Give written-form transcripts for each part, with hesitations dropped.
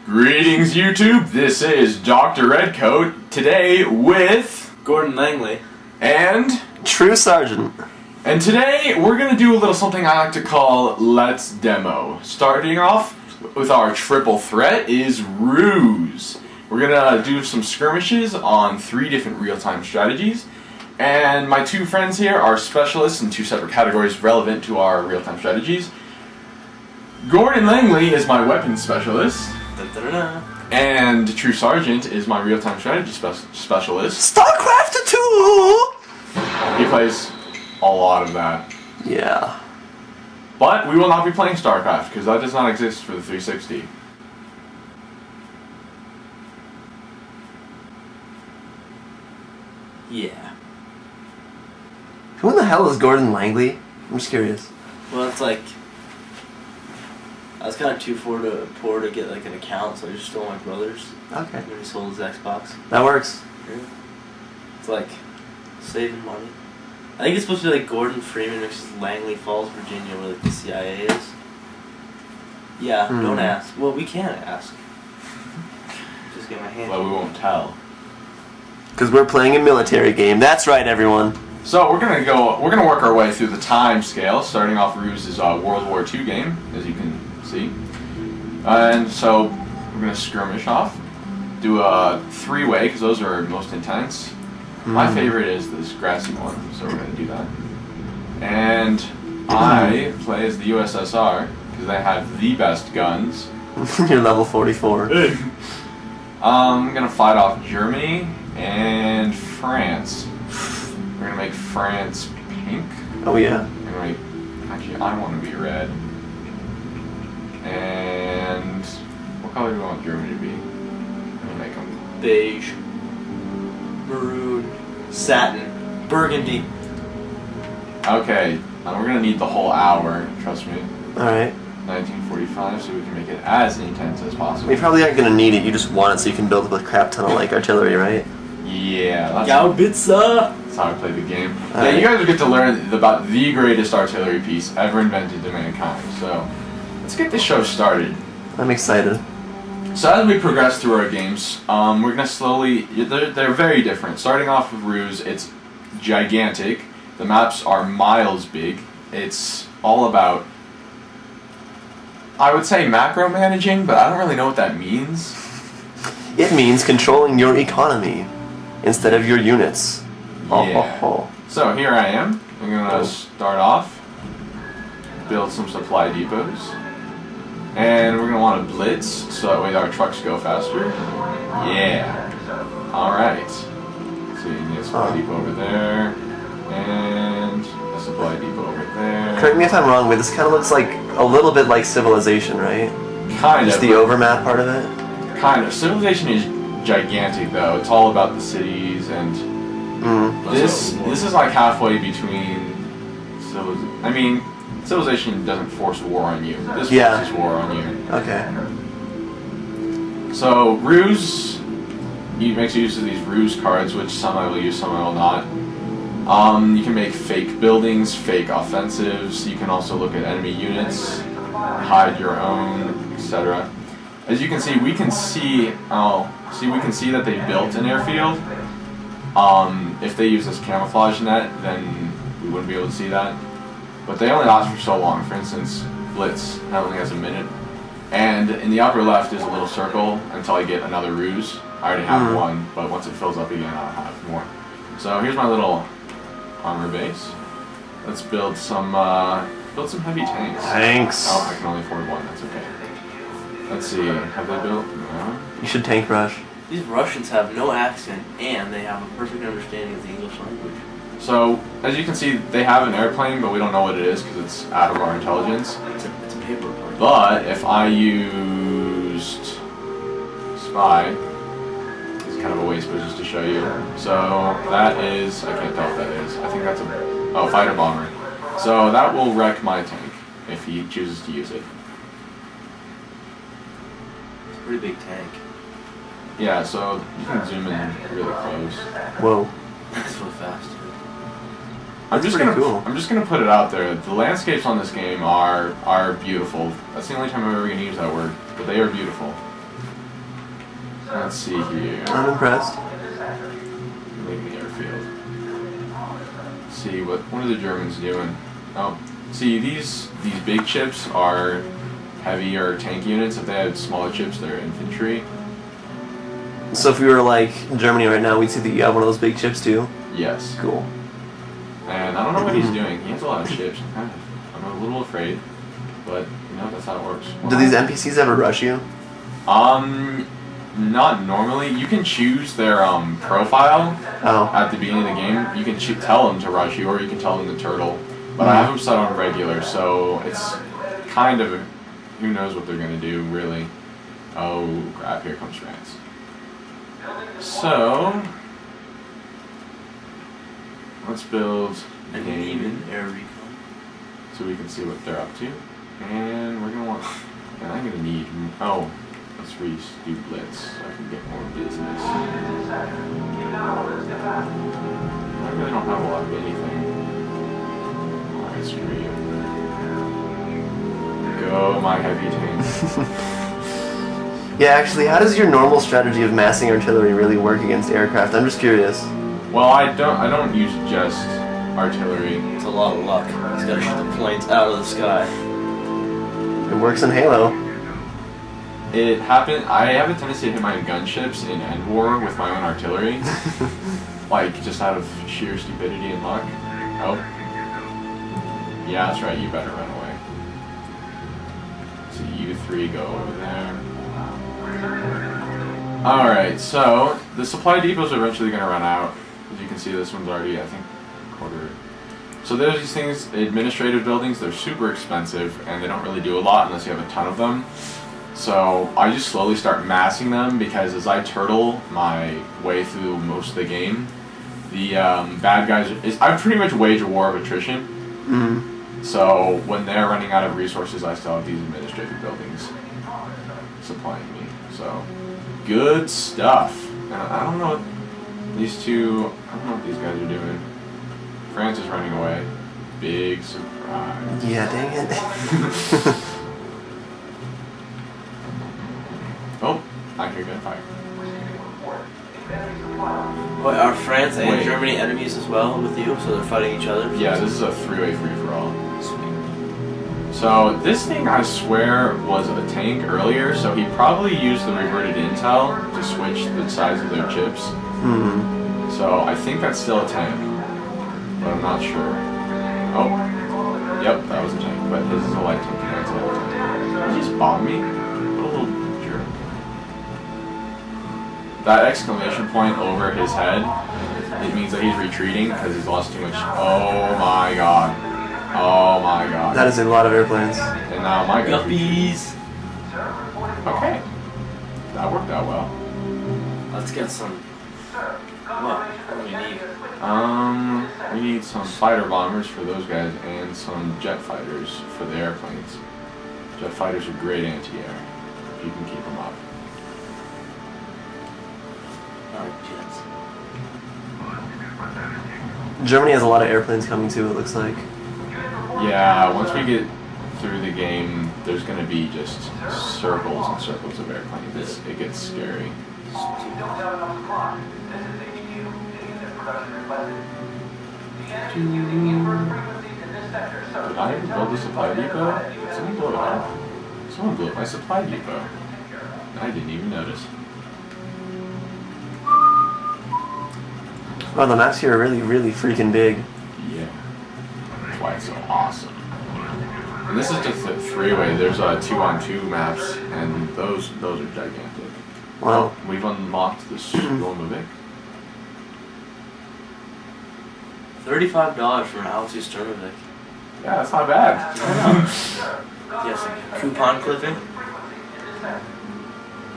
Greetings, YouTube. This is Dr. Redcoat, today with Gordon Langley and TruSergeant. And today we're going to do a little something I like to call Let's Demo. Starting off with our triple threat is R.U.S.E. We're going to do some skirmishes on 3 different real-time strategies. And my 2 friends here are specialists in 2 separate categories relevant to our real-time strategies. Gordon Langley is my weapons specialist. And TruSergeant is my real-time strategy specialist. StarCraft 2! He plays a lot of that. Yeah. But we will not be playing StarCraft, because that does not exist for the 360. Yeah. Who in the hell is Gordon Langley? I'm just curious. Well, it's like I was kind of too poor to get like an account, so I just stole my brother's. Okay. And he sold his Xbox. That works. Yeah. It's like saving money. I think it's supposed to be like Gordon Freeman versus Langley Falls, Virginia, where like the CIA is. Yeah, don't ask. Well, we can ask. Just get my hand. But we won't tell. Because we're playing a military game. That's right, everyone. So we're gonna work our way through the time scale. Starting off, R.U.S.E's World War II game, as you can see. And so we're gonna skirmish off. Do a 3-way, because those are most intense. My favorite is this grassy one, so we're going to do that. And I play as the USSR, because they have the best guns. You're level 44. I'm going to fight off Germany and France. We're going to make France pink. Oh, yeah. Actually, I want to be red. And what color do we want Germany to be? I'm going to make them Beige. Maroon. Satin. Burgundy. Okay, we're gonna need the whole hour, trust me. Alright. 1945, so we can make it as intense as possible. You probably aren't going to need it, you just want it so you can build up a crap ton of like artillery, right? Yeah, that's Gaubitza! how I play the game. All Yeah, right. you guys will get to learn about the greatest artillery piece ever invented to mankind, so let's get this show started. I'm excited. So as we progress through our games, we're going to slowly... They're very different. Starting off with R.U.S.E, it's gigantic. The maps are miles big. It's all about, I would say, macro managing, but I don't really know what that means. It means controlling your economy instead of your units. Yeah. So here I am. I'm going to start off, build some supply depots. And we're going to want to blitz, so that way our trucks go faster. Yeah. Alright. So you need a supply depot over there. And a supply depot over there. Correct me if I'm wrong, but this kind of looks like a little bit like Civilization, right? Kind Just of. the overmap part of it? Kind of. Civilization is gigantic, though. It's all about the cities, and this is like halfway between Civilization. I mean, Civilization doesn't force war on you. This forces war on you. Okay. So, R.U.S.E, he makes use of these R.U.S.E cards, which some I will use, some I will not. You can make fake buildings, fake offensives. You can also look at enemy units, hide your own, etc. As you can see, we can see that they built an airfield. If they use this camouflage net, then we wouldn't be able to see that. But they only last for so long. For instance, Blitz, that only has a minute. And in the upper left is a little circle until I get another R.U.S.E. I already have one, but once it fills up again, I'll have more. So here's my little armor base. Let's build some heavy tanks. Thanks. Oh, I can only afford one. That's okay. Let's see. Have they built? No. You should tank rush. These Russians have no accent, and they have a perfect understanding of the English language. So, as you can see, they have an airplane, but we don't know what it is because it's out of our intelligence. It's a paper plane. But if I used Spy, it's kind of a waste, but just to show you. So that is, I can't tell what that is. I think that's a fighter bomber. So that will wreck my tank if he chooses to use it. It's a pretty big tank. Yeah, so you can zoom in really close. Whoa. It's so fast. I'm just pretty gonna cool. I'm just gonna put it out there. The landscapes on this game are beautiful. That's the only time I'm ever gonna use that word, but they are beautiful. Let's see here. I'm impressed. Leaving the airfield. See what are the Germans doing? Oh, see these big chips are heavier tank units. If they had smaller chips, they're infantry. So if we were like Germany right now, we'd see that you have one of those big chips too. Yes. Cool. And I don't know what he's doing. He has a lot of chips. I'm a little afraid, but you know that's how it works. Do these NPCs ever rush you? Not normally. You can choose their profile at the beginning of the game. You can tell them to rush you, or you can tell them to turtle. But I have them set on regular, so it's kind of who knows what they're gonna do, really. Oh crap! Here comes France. So let's build a An game even air recon. so we can see what they're up to, and we're gonna want. And I'm gonna need. Oh. Let's do blitz so I can get more business. I really don't have a lot of anything. Alright, screw you. Go, my heavy tank. Yeah, actually, how does your normal strategy of massing artillery really work against aircraft? I'm just curious. Well, I don't use just artillery. It's a lot of luck. He's gotta shoot the planes out of the sky. It works in Halo. It happened. I have a tendency to hit my gunships in EndWar with my own artillery, like just out of sheer stupidity and luck. Oh, yeah, that's right. You better run away. So you three go over there. All right. So the supply depots are eventually going to run out. As you can see, this one's already, I think, quarter. So there's these things, administrative buildings. They're super expensive, and they don't really do a lot unless you have a ton of them. So I just slowly start massing them because as I turtle my way through most of the game, the bad guys. I pretty much wage a war of attrition. Mm-hmm. So when they're running out of resources, I still have these administrative buildings supplying me. So good stuff. And I don't know what these two. I don't know what these guys are doing. France is running away. Big surprise. Yeah, dang it. Oh, I hear gunfire. Wait, are France and Wait. Germany enemies as well with you? So they're fighting each other? Yeah, this is a three-way free-for-all. So this thing, I swear, was a tank earlier, so he probably used the reverted intel to switch the size of their chips. Mm-hmm. So I think that's still a tank, but I'm not sure. Oh, yep, that was a tank, but his is a light tank. That's a light tank. Did he just bomb me? What a little jerk. That exclamation point over his head, it means that he's retreating because he's lost too much. Oh my god. Oh my god. That is a lot of airplanes. And now my guy's Guppies! okay. That worked out well. Let's get some. What do we need? We need some fighter bombers for those guys and some jet fighters for the airplanes. Jet fighters are great anti-air if you can keep them up. Jets. Germany has a lot of airplanes coming too, it looks like. Yeah, once we get through the game, there's going to be just circles and circles of airplanes. It gets scary. Did I ever build a supply depot? Someone blew it up. Someone blew up my supply depot. I didn't even notice. Oh, the maps here are really, really freaking big. Yeah. That's why it's so awesome. And this is just a three-way. There's 2-on-2 maps, and those are gigantic. Wow. Oh, we've unlocked the Stormovic. $35 for an L2 Sturmovik. Yeah, that's not bad. Yes, coupon clipping.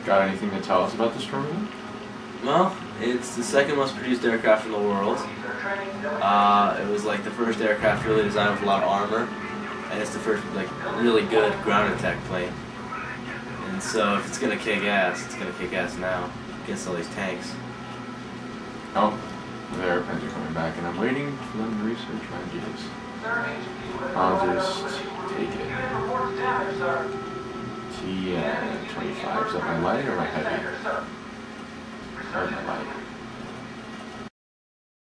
Got anything to tell us about the Stormovic? Well, it's the second most produced aircraft in the world. It was like the first aircraft really designed with a lot of armor, and it's the first like really good ground attack plane. And so if it's gonna kick ass, it's gonna kick ass now against all these tanks. Oh, the airplanes are coming back, and I'm waiting for them to research my ideas. I'll just take it. T25, is that my light or my heavy? Dark Light.